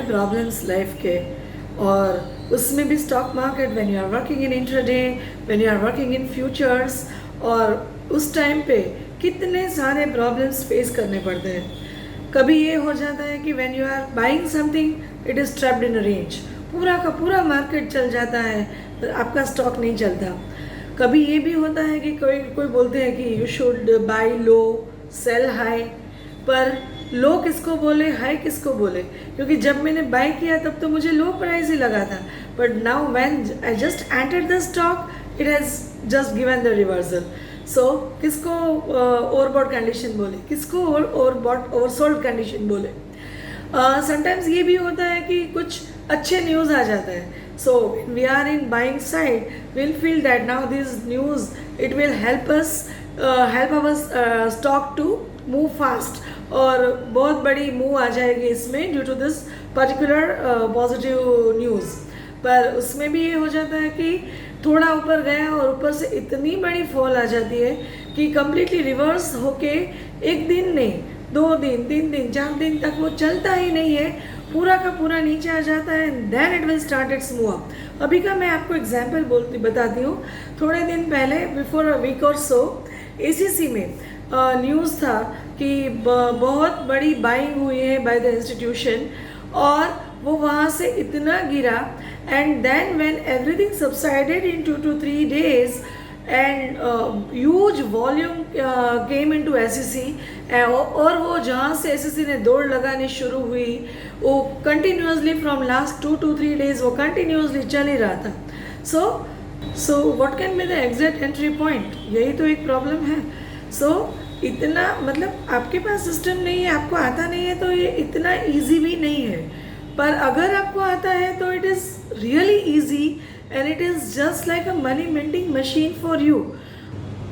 Problems life के, और उसमें भी stock market, when you are working in intraday, when you are working in futures, और उस टाइम पे कितने सारे प्रॉब्लम्स फेस करने पड़ते हैं। कभी ये हो जाता है कि when you are buying something it is trapped in a range, पूरा का पूरा मार्केट चल जाता है, आपका स्टॉक नहीं चलता। कभी ये भी होता है कि कोई कोई बोलते हैं कि you should buy low sell high, पर लो किसको बोले हाई किसको बोले, क्योंकि जब मैंने बाय किया तब तो मुझे लो प्राइस ही लगा था, but now when I just entered the stock it has just given the reversal. So किसको ओवरबॉट कंडीशन बोले, किसको ओवरसोल्ड कंडीशन बोले। समटाइम्स ये भी होता है कि कुछ अच्छे न्यूज़ आ जाता है, so when we are in buying side we'll feel that now this news it will help us help our stock to move fast, और बहुत बड़ी मूव आ जाएगी इसमें due to this particular positive news. पर उसमें भी ये हो जाता है कि थोड़ा ऊपर गया और ऊपर से इतनी बड़ी फॉल आ जाती है कि कम्प्लीटली रिवर्स होके एक दिन नहीं, 2 दिन 3 दिन 4 दिन तक वो चलता ही नहीं है, पूरा का पूरा नीचे आ जाता है, then it will start its move up. अभी का मैं आपको एग्जांपल बताती हूँ। थोड़े दिन पहले बिफोर अ वीक और सो एसीसी में न्यूज़ था कि बहुत बड़ी बाइंग हुई है बाय द इंस्टीट्यूशन, और वो वहाँ से इतना गिरा, and then when everything subsided in 2 to 3 days and huge volume came into SEC, और वो जहाँ से एसईसी ने दौड़ लगानी शुरू हुई वो continuously from last 2 to 3 days वो कंटिन्यूसली चल ही रहा था। So what can be the exact entry point, यही तो एक प्रॉब्लम है। सो इतना मतलब आपके पास सिस्टम नहीं है, आपको आता नहीं है, तो ये इतना ईजी भी नहीं है, पर अगर आपको आता है तो it is really easy and it is just like a money minting machine for you.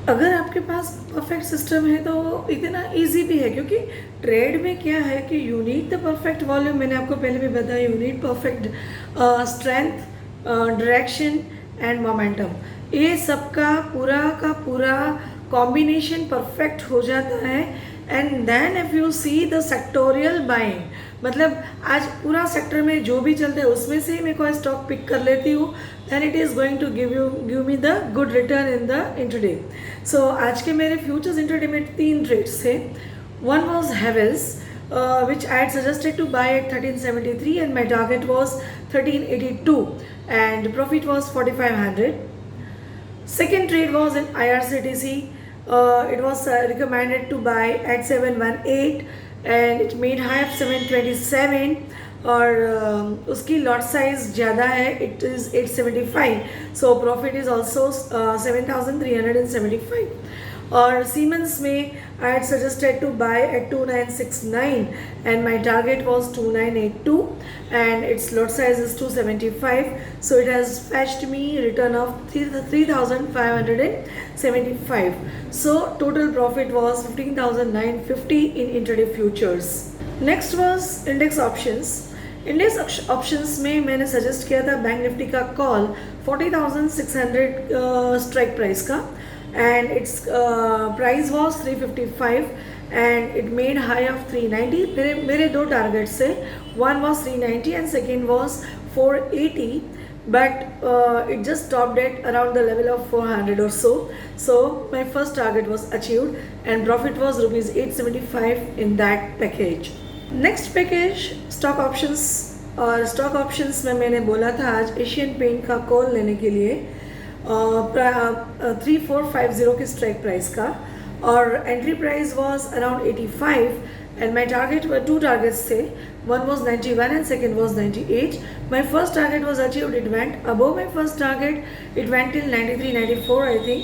अगर आपके पास परफेक्ट सिस्टम है तो वो इतना इजी भी है, क्योंकि ट्रेड में क्या है कि you need the perfect volume, मैंने आपको पहले भी बताया, you need perfect strength, direction and momentum. ये सबका पूरा का पूरा कॉम्बिनेशन परफेक्ट हो जाता है, and then if you see the sectorial buying, मतलब आज पूरा सेक्टर में जो भी चलते हैं उसमें से ही मैं कोई स्टॉक पिक कर लेती हूँ, then it is going to give me the good return in the intraday. So आज के मेरे futures intraday में 3 trades थे। One was Havells, which I had suggested to buy at 1373 and my target was 1382 and profit was 4500. Second trade was in IRCTC. It was recommended to buy at 718 and it made high of 727, और उसकी lot size ज़्यादा है, it is 875, so profit is also 7375। और Siemens में I had suggested to buy at 2969 and my target was 2982 and its lot size is 275, so it has fetched me return of 3575, so total profit was 15950 in intraday futures. Next was index options. Index options में मैंने suggest किया था bank Nifty का call 40,600 strike price का, and it's price was 355 and it made high of 390। मेरे 2 targets थे, one was 390 and second was 480, but it just stopped at around the level of 400 or so. So my first target was achieved and profit was rupees 875 in that package. Next package stock options, और stock options में मैंने बोला था आज Asian paint का call लेने के लिए 3450 की स्ट्राइक प्राइस का, और entry price was around 85 and my target 2 targets थे, one was 91 and second was 98। My first target was achieved, it went above my first target, it went till 93 94 I think,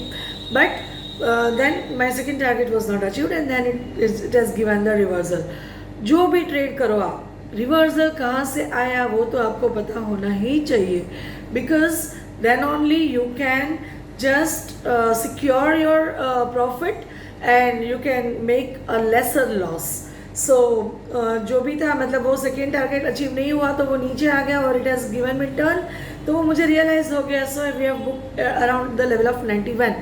but then my second target was not achieved and then it has given the reversal. जो भी trade करो आप, reversal कहाँ से आया वो तो आपको पता होना ही चाहिए, because then only you can just secure your profit and you can make a lesser loss. So जो भी था, मतलब वो सेकेंड टारगेट अचीव नहीं हुआ तो वो नीचे आ गया और it has given me turn, तो वो मुझे रियलाइज हो गया। So we have book around the level of 91,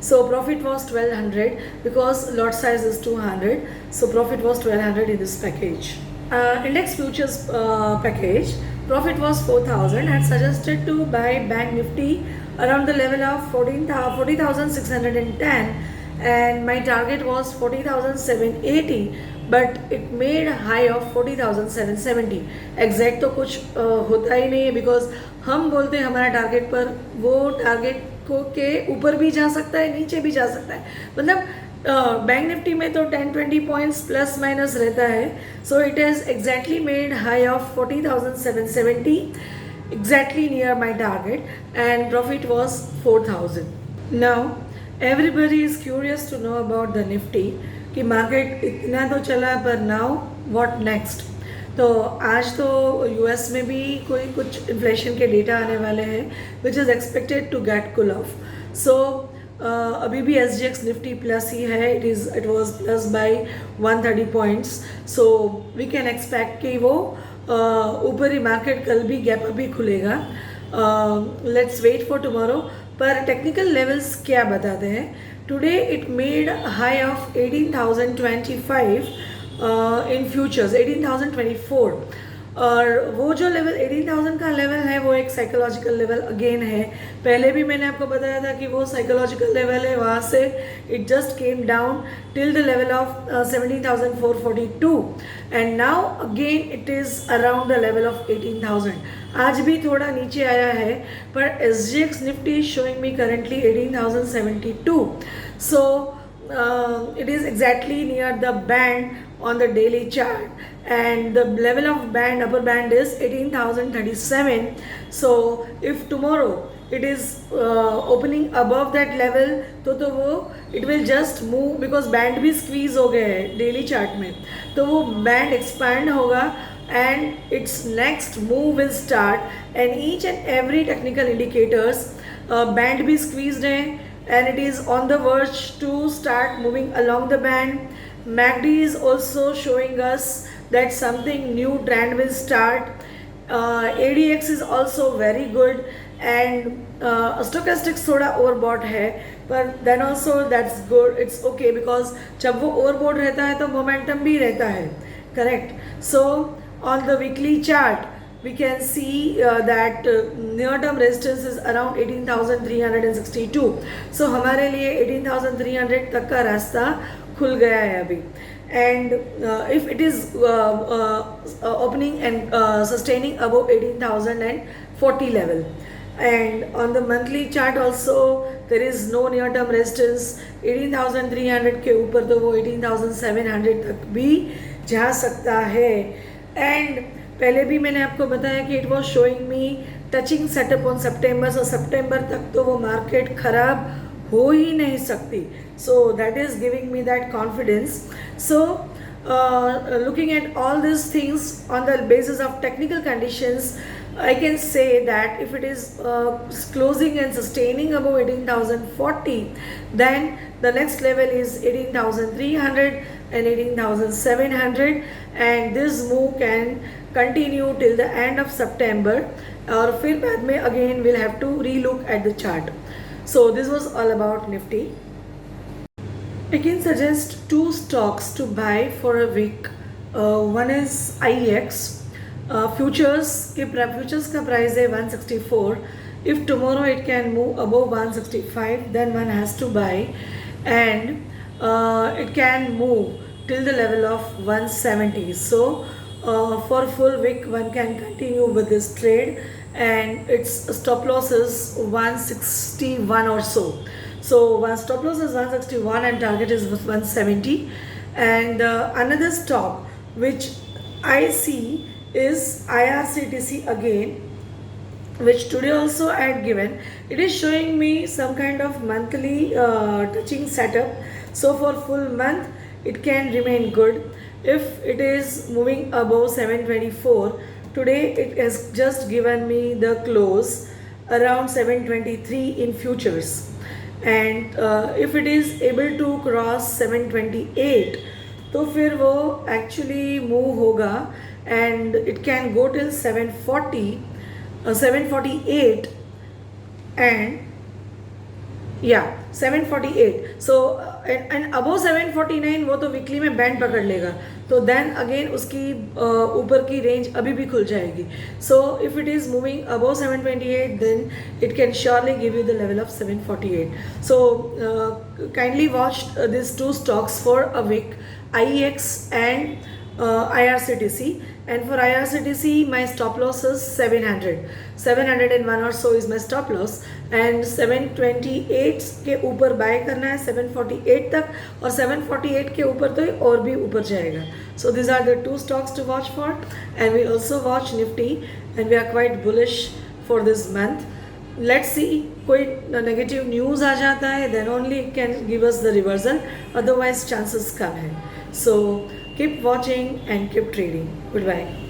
so profit was 1200 because lot size is 200, so profit was 1200 in this package. index futures package, profit was 4,000, had suggested to buy Bank Nifty around the level of 40,610, and my target was 40,780, but it made a high of 40,770. Exact तो कुछ होता ही नहीं है, because हम बोलते हैं हमारा target पर, वो टारगेट को के ऊपर भी जा सकता है, नीचे भी जा सकता है. मतलब बैंक निफ्टी में तो 10-20 पॉइंट्स प्लस माइनस रहता है. सो it has exactly made high of 40,770, exactly near my target, and profit was 4,000. Now everybody is curious to know about the Nifty कि मार्केट इतना तो चला, पर नाउ व्हाट नेक्स्ट. तो आज तो यूएस में भी कोई कुछ इन्फ्लेशन के डेटा आने वाले हैं which is expected to get cool off. So अभी भी SGX निफ्टी प्लस ही है. It was plus by 130 points. So we can expect कि वो ऊपरी मार्केट कल भी गैप अभी खुलेगा. Let's wait for tomorrow. पर टेक्निकल लेवल्स क्या बताते हैं? Today it made high of 18,025 in futures, 18,024. और वो जो लेवल 18,000 का लेवल है वो एक साइकोलॉजिकल लेवल अगेन है. पहले भी मैंने आपको बताया था कि वो साइकोलॉजिकल लेवल है. वहाँ से it just came down till the level of 17,442, and now again it is around the level of 18,000. आज भी थोड़ा नीचे आया है, पर SGX Nifty is showing me currently 18,072. So it is exactly near the band on the daily chart, and the level of band, upper band, is 18,037. So if tomorrow it is opening above that level, तो वो it will just move, because band भी squeeze हो गए हैं daily chart में, तो वो band expand होगा and its next move will start. And each and every technical indicators band भी squeezed है, and it is on the verge to start moving along the band. MACD is also showing us that something new trend will start. ADX is also very good, and stochastics थोड़ा overbought है, पर then also that's good, it's okay, because जब वो overbought रहता है तो momentum भी रहता है, correct? So on the weekly chart we can see that near-term resistance is around 18,362. So हमारे लिए 18,300 तक का रास्ता खुल गया है अभी. And if it is opening and sustaining above 18,040 level, and on the monthly chart also there is no near-term resistance. 18,300 के ऊपर तो वो 18,700 तक भी जा सकता है. And पहले भी मैंने आपको बताया कि it was showing me touching setup on September. So सितंबर तक तो वो मार्केट खराब हो ही नहीं सकती. So that is giving me that confidence. So looking at all these things on the basis of technical conditions, I can say that if it is closing and sustaining above 18,040, then the next level is 18,300 and 18,700, and this move can continue till the end of September, और फिर बाद में again we'll have to relook at the chart. So this was all about Nifty. I can suggest two stocks to buy for a week. One is IEX. Futures का price है 164. If tomorrow it can move above 165, then one has to buy, and it can move till the level of 170. So for full week one can continue with this trade, and its stop loss is 161 or so. So one stop loss is 161 and target is 170. And another stock which I see is IRCTC again, which today also I had given. It is showing me some kind of monthly touching setup. So for full month it can remain good. If it is moving above 724, today it has just given me the close around 723 in futures. And if it is able to cross 728, तो फिर वो actually move होगा, and it can go till 740, 748, and yeah, 748. So and above 749 वो तो weekly में band पकड़ लेगा, तो देन अगेन उसकी ऊपर की रेंज अभी भी खुल जाएगी. So if it is moving above 728 then it can surely give you the level of 748. So kindly watch this two stocks for a week, IEX and IRCTC. And for IRCTC my stop loss is 701 or so is my stop loss, and 728 के ऊपर bye करना है 748 तक, और 748 के ऊपर तो और भी ऊपर जाएगा. So these are the two stocks to watch for, and we also watch Nifty and we are quite bullish for this month. Let's see, कोई नेगेटिव न्यूज़ आ जाता है then only it can give us the reversal, otherwise chances कम है. So keep watching and keep trading. Goodbye.